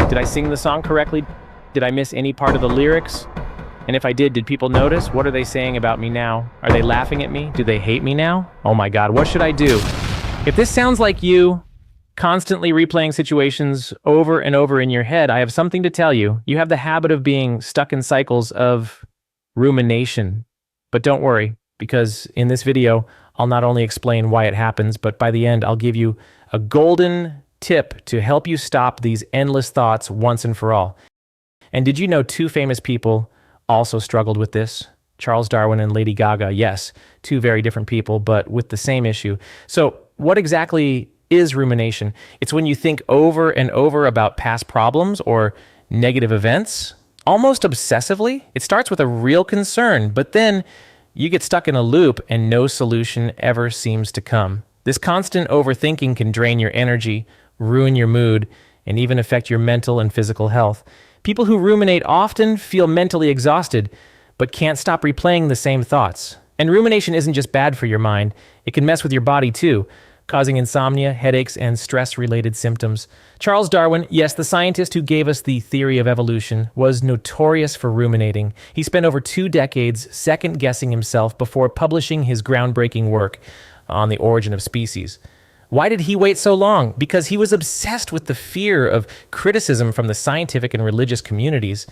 Did I sing the song correctly? Did I miss any part of the lyrics? And if I did people notice? What are they saying about me now? Are they laughing at me? Do they hate me now? Oh my God, what should I do? If this sounds like you, constantly replaying situations over and over in your head, I have something to tell you. You have the habit of being stuck in cycles of rumination. But don't worry, because in this video, I'll not only explain why it happens, but by the end, I'll give you a golden tip to help you stop these endless thoughts once and for all. And did you know 2 famous people also struggled with this? Charles Darwin and Lady Gaga. Yes, 2 very different people, but with the same issue. So what exactly is rumination? It's when you think over and over about past problems or negative events, almost obsessively. It starts with a real concern, but then you get stuck in a loop and no solution ever seems to come. This constant overthinking can drain your energy, ruin your mood, and even affect your mental and physical health. People who ruminate often feel mentally exhausted, but can't stop replaying the same thoughts. And rumination isn't just bad for your mind, it can mess with your body too, causing insomnia, headaches, and stress-related symptoms. Charles Darwin, yes, the scientist who gave us the theory of evolution, was notorious for ruminating. He spent over 2 decades second-guessing himself before publishing his groundbreaking work on the origin of species. Why did he wait so long? Because he was obsessed with the fear of criticism from the scientific and religious communities.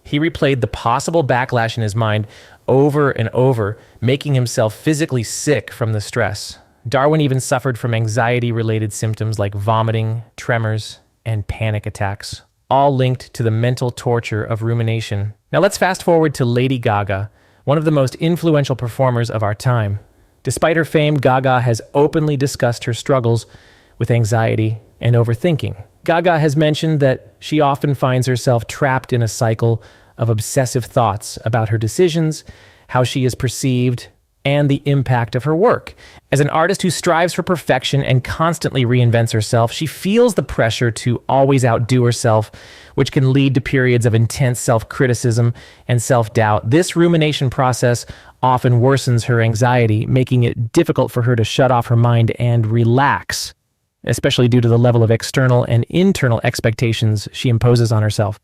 He replayed the possible backlash in his mind over and over, making himself physically sick from the stress. Darwin even suffered from anxiety-related symptoms like vomiting, tremors, and panic attacks, all linked to the mental torture of rumination. Now let's fast forward to Lady Gaga, one of the most influential performers of our time. Despite her fame, Gaga has openly discussed her struggles with anxiety and overthinking. Gaga has mentioned that she often finds herself trapped in a cycle of obsessive thoughts about her decisions, how she is perceived, and the impact of her work. As an artist who strives for perfection and constantly reinvents herself, she feels the pressure to always outdo herself, which can lead to periods of intense self-criticism and self-doubt. This rumination process often worsens her anxiety, making it difficult for her to shut off her mind and relax, especially due to the level of external and internal expectations she imposes on herself.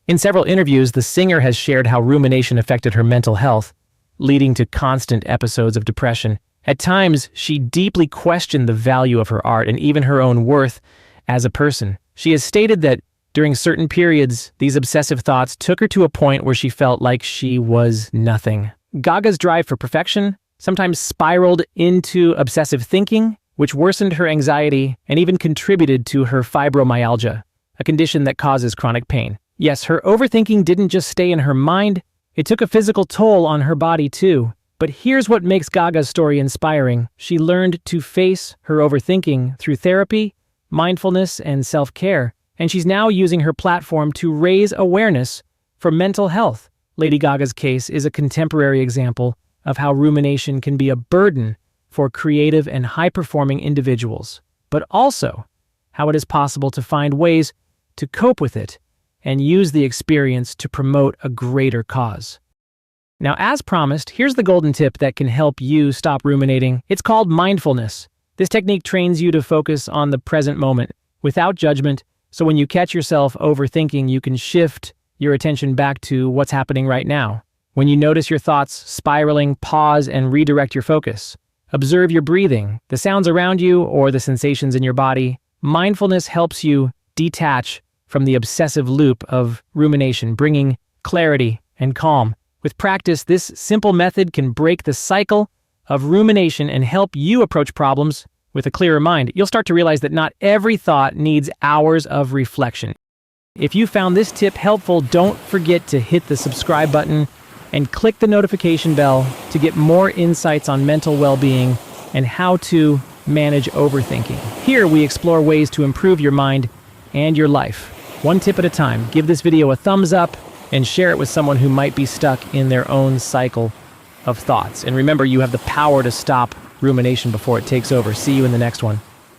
In several interviews, the singer has shared how rumination affected her mental health, leading to constant episodes of depression. At times, she deeply questioned the value of her art and even her own worth as a person. She has stated that during certain periods, these obsessive thoughts took her to a point where she felt like she was nothing. Gaga's drive for perfection sometimes spiraled into obsessive thinking, which worsened her anxiety and even contributed to her fibromyalgia, a condition that causes chronic pain. Yes, her overthinking didn't just stay in her mind, it took a physical toll on her body too. But here's what makes Gaga's story inspiring. She learned to face her overthinking through therapy, mindfulness, and self-care, and she's now using her platform to raise awareness for mental health. Lady Gaga's case is a contemporary example of how rumination can be a burden for creative and high-performing individuals, but also how it is possible to find ways to cope with it and use the experience to promote a greater cause. Now, as promised, here's the golden tip that can help you stop ruminating. It's called mindfulness. This technique trains you to focus on the present moment without judgment, so when you catch yourself overthinking, you can shift your attention back to what's happening right now. When you notice your thoughts spiraling, pause and redirect your focus. Observe your breathing, the sounds around you, or the sensations in your body. Mindfulness helps you detach from the obsessive loop of rumination, bringing clarity and calm. With practice, this simple method can break the cycle of rumination and help you approach problems with a clearer mind. You'll start to realize that not every thought needs hours of reflection. If you found this tip helpful, don't forget to hit the subscribe button and click the notification bell to get more insights on mental well-being and how to manage overthinking. Here we explore ways to improve your mind and your life. One tip at a time. Give this video a thumbs up and share it with someone who might be stuck in their own cycle of thoughts. And remember, you have the power to stop rumination before it takes over. See you in the next one.